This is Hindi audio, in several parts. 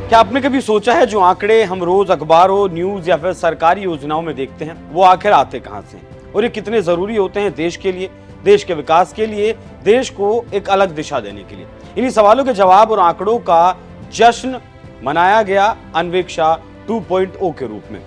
क्या आपने कभी सोचा है जो आंकड़े हम रोज अखबारों, न्यूज या फिर सरकारी योजनाओं में देखते हैं वो आखिर आते कहां से हैं और ये कितने जरूरी होते हैं देश के लिए, देश के विकास के लिए, देश को एक अलग दिशा देने के लिए? इन्हीं सवालों के जवाब और आंकड़ों का जश्न मनाया गया अन्वेक्षा 2.0 के रूप में,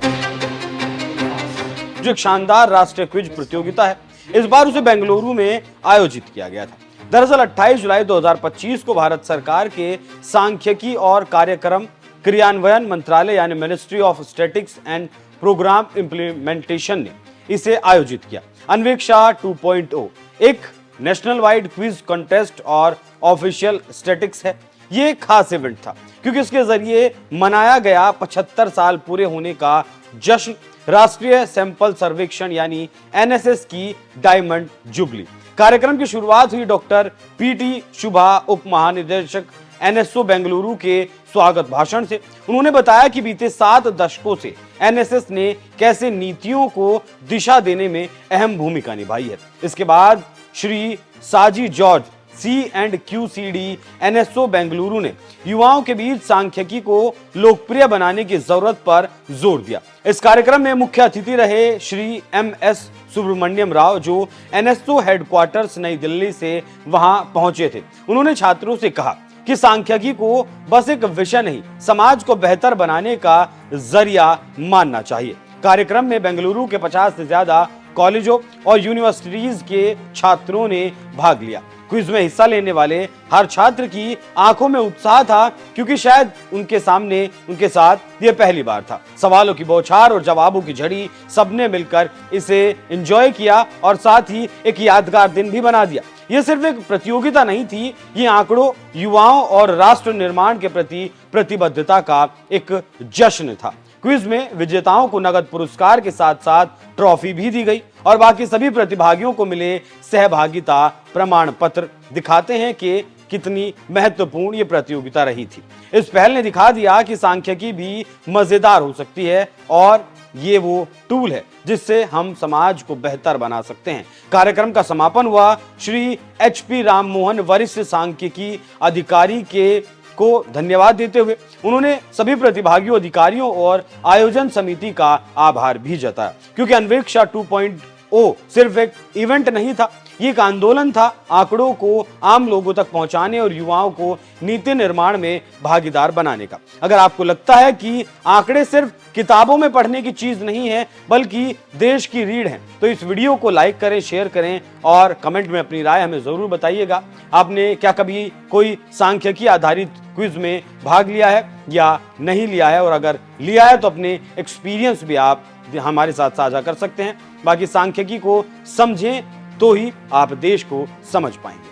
जो एक शानदार राष्ट्रीय क्विज प्रतियोगिता है। इस बार उसे बेंगलुरु में आयोजित किया गया था। दरअसल 28 जुलाई 2025 को भारत सरकार के सांख्यिकी और कार्यक्रम क्रियान्वयन मंत्रालय यानी ministry of statistics and programme implementation ने इसे आयोजित किया। अन्वेक्षा 2.0 एक नेशनल वाइड क्विज कॉन्टेस्ट और ऑफिशियल स्टैटिस्टिक्स है। ये एक खास इवेंट था क्योंकि इसके जरिए मनाया गया 75 साल पूरे होने का जश्न, राष्ट्रीय सैंपल सर्वेक्षण यानी एनएसएस की डायमंड जुबली। कार्यक्रम की शुरुआत हुई डॉक्टर पीटी शुभा, उप महानिदेशक एनएसओ बेंगलुरु के स्वागत भाषण से। उन्होंने बताया कि बीते 7 दशकों से एनएसएस ने कैसे नीतियों को दिशा देने में अहम भूमिका निभाई है। इसके बाद श्री साजी जॉर्ज, C&QCD एनएसओ बेंगलुरु ने युवाओं के बीच सांख्यिकी को लोकप्रिय बनाने की जरूरत पर जोर दिया। इस कार्यक्रम में मुख्य अतिथि रहे श्री MS सुब्रमण्यम राव, जो एनएसओ हेडक्वार्टर्स नई दिल्ली से वहां पहुंचे थे। उन्होंने छात्रों से कहा कि सांख्यिकी को बस एक विषय नहीं, समाज को बेहतर बनाने का जरिया मानना चाहिए। कार्यक्रम में बेंगलुरु के 50 से ज्यादा कॉलेजों और यूनिवर्सिटीज के छात्रों ने भाग लिया। क्विज में हिस्सा लेने वाले हर छात्र की आंखों में उत्साह था क्योंकि शायद उनके साथ ये पहली बार था। सवालों की बौछार और जवाबों की झड़ी, सबने मिलकर इसे एंजॉय किया और साथ ही एक यादगार दिन भी बना दिया। ये सिर्फ एक प्रतियोगिता नहीं थी, ये आंकड़ों, युवाओं और राष्ट्र निर्माण के प्रति प्रतिबद्धता का एक जश्न था। क्विज में विजेताओं को नगद पुरस्कार के साथ साथ ट्रॉफी भी दी गई और बाकी सभी प्रतिभागियों को मिले सहभागिता प्रमाण पत्र दिखाते हैं कि कितनी महत्वपूर्ण ये प्रतियोगिता रही थी। इस पहल ने दिखा दिया कि सांख्यिकी भी मजेदार हो सकती है और ये वो टूल है जिससे हम समाज को बेहतर बना सकते हैं। कार्यक्रम का समापन हुआ श्री HP राम मोहन, वरिष्ठ सांख्यिकी अधिकारी को धन्यवाद देते हुए उन्होंने सभी प्रतिभागियों, अधिकारियों और आयोजन समिति का आभार भी जताया क्योंकि अन्वेक्षा 2.0 सिर्फ एक इवेंट नहीं था, ये एक आंदोलन था आंकड़ों को आम लोगों तक पहुंचाने और युवाओं को नीति निर्माण में भागीदार बनाने का। अगर आपको लगता है कि आंकड़े सिर्फ किताबों में पढ़ने की चीज नहीं है बल्कि देश की रीढ़ है, तो इस वीडियो को लाइक करें, शेयर करें और कमेंट में अपनी राय हमें जरूर बताइएगा। आपने क्या कभी कोई सांख्यिकी आधारित क्विज में भाग लिया है या नहीं लिया है, और अगर लिया है तो अपने एक्सपीरियंस भी आप हमारे साथ साझा कर सकते हैं। बाकी सांख्यिकी को समझें तो ही आप देश को समझ पाएंगे।